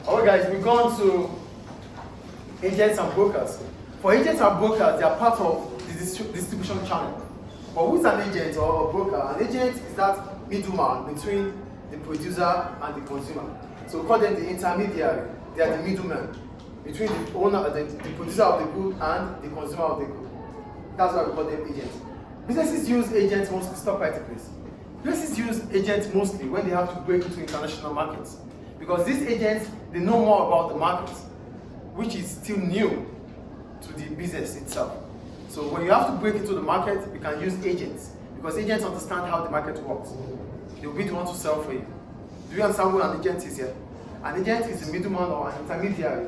Alright guys, we've gone to agents and brokers. For agents and brokers, they are part of the distribution channel. But who's an agent or a broker? An agent is that middleman between the producer and the consumer. So we call them the intermediary. They are the middlemen between the owner, the producer of the good and the consumer of the good. That's why we call them agents. Businesses use agents mostly. Stop right there, please. Businesses use agents mostly when they have to break into international markets. Because these agents, they know more about the market, which is still new to the business itself. So when you have to break into the market, you can use agents. Because agents understand how the market works. They'll be the one to sell for you. Do you understand what an agent is here? An agent is a middleman or an intermediary.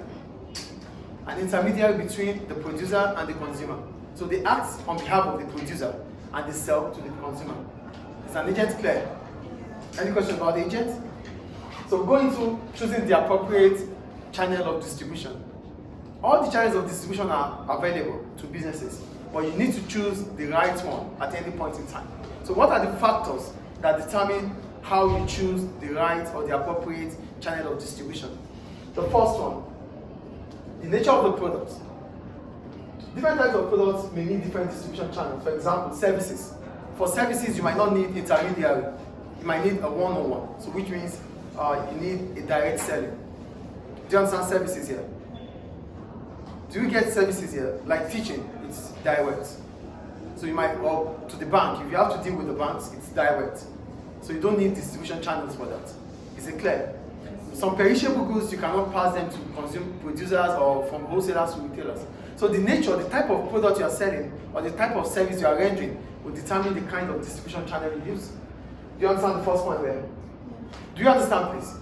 An intermediary between the producer and the consumer. So they act on behalf of the producer and they sell to the consumer. Is an agent clear? Any question about the agent? So we're going to choosing the appropriate channel of distribution. All the channels of distribution are available to businesses, but you need to choose the right one at any point in time. So what are the factors that determine how you choose the right or the appropriate channel of distribution? The first one, the nature of the product. Different types of products may need different distribution channels. For example, services. For services, you might not need intermediary. You might need a one-on-one, so which means you need a direct selling. Do you understand services here? Do you get services here? Like teaching, it's direct. So you might go to the bank. If you have to deal with the banks, it's direct. So you don't need distribution channels for that. Is it clear? Some perishable goods, you cannot pass them to producers or from wholesalers to retailers. So the nature, the type of product you are selling or the type of service you are rendering will determine the kind of distribution channel you use. Do you understand the first one there? Do you understand, please?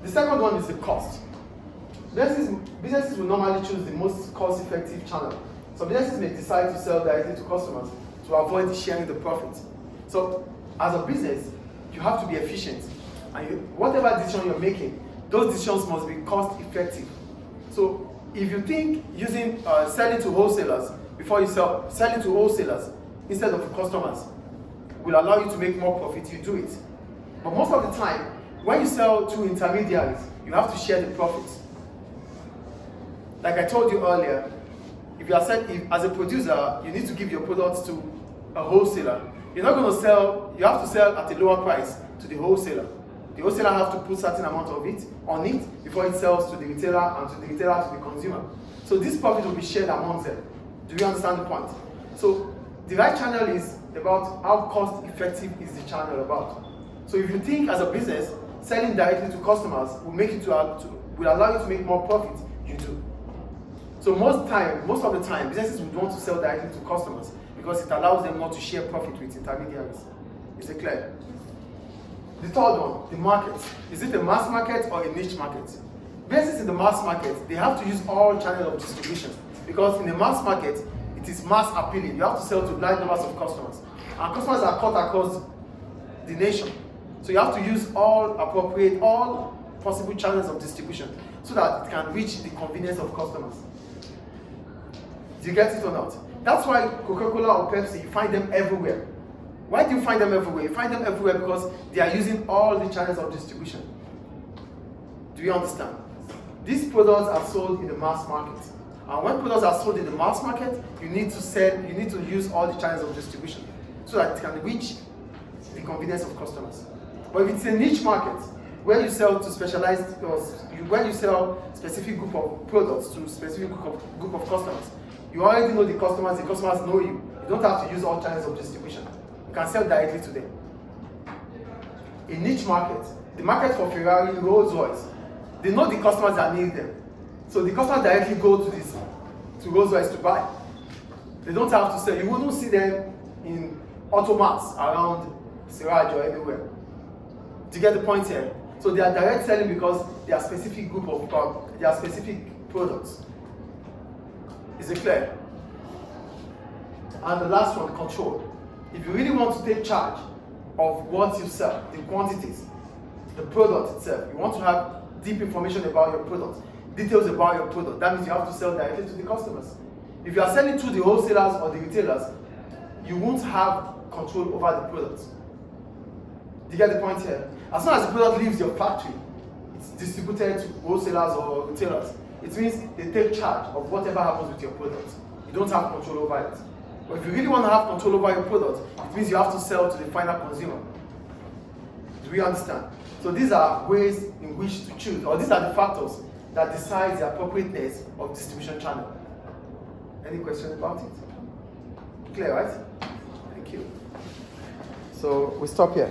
The second one is the cost. Businesses will normally choose the most cost-effective channel. So businesses may decide to sell directly to customers to avoid sharing the profit. So as a business, you have to be efficient. And whatever decision you're making, those decisions must be cost-effective. So if you think using selling to wholesalers before you sell, selling to wholesalers instead of customers will allow you to make more profit, you do it. But most of the time, when you sell to intermediaries, you have to share the profits. Like I told you earlier, if as a producer, you need to give your products to a wholesaler. You're not going to sell, you have to sell at a lower price to the wholesaler. The wholesaler has to put certain amount of it on it before it sells to the retailer and to the retailer to the consumer. So this profit will be shared among them. Do you understand the point? So the right channel is about how cost effective is the channel about. So if you think as a business, selling directly to customers will allow you to make more profit, you do. So most of the time, businesses would want to sell directly to customers because it allows them not to share profit with intermediaries. Is it clear? The third one, the market. Is it a mass market or a niche market? Businesses in the mass market, they have to use all channels of distribution because in the mass market, it is mass appealing. You have to sell to large numbers of customers. And customers are cut across the nation. So you have to use all possible channels of distribution so that it can reach the convenience of customers. Do you get it or not? That's why Coca-Cola or Pepsi, you find them everywhere. Why do you find them everywhere? You find them everywhere because they are using all the channels of distribution. Do you understand? These products are sold in the mass market. And when products are sold in the mass market, you need to use all the channels of distribution so that it can reach the convenience of customers. But if it's a niche market, where you sell to specialized, where you sell specific group of products to specific group of customers, you already know the customers know you. You don't have to use all channels of distribution. You can sell directly to them. A niche market, the market for Ferrari, Rolls-Royce, they know the customers that need them. So the customers directly go to Rolls-Royce to buy. They don't have to sell. You wouldn't see them in automats around Siraj or anywhere. Do you get the point here? So they are direct selling because they are specific products. Is it clear? And the last one, control. If you really want to take charge of what you sell, the quantities, the product itself, you want to have deep information about your product, details about your product, that means you have to sell directly to the customers. If you are selling to the wholesalers or the retailers, you won't have control over the product. Do you get the point here? As soon as the product leaves your factory, it's distributed to wholesalers or retailers. It means they take charge of whatever happens with your product. You don't have control over it. But if you really want to have control over your product, it means you have to sell to the final consumer. Do we understand? So these are ways in which to choose, or these are the factors that decide the appropriateness of distribution channel. Any questions about it? Clear, right? Thank you. So we stop here.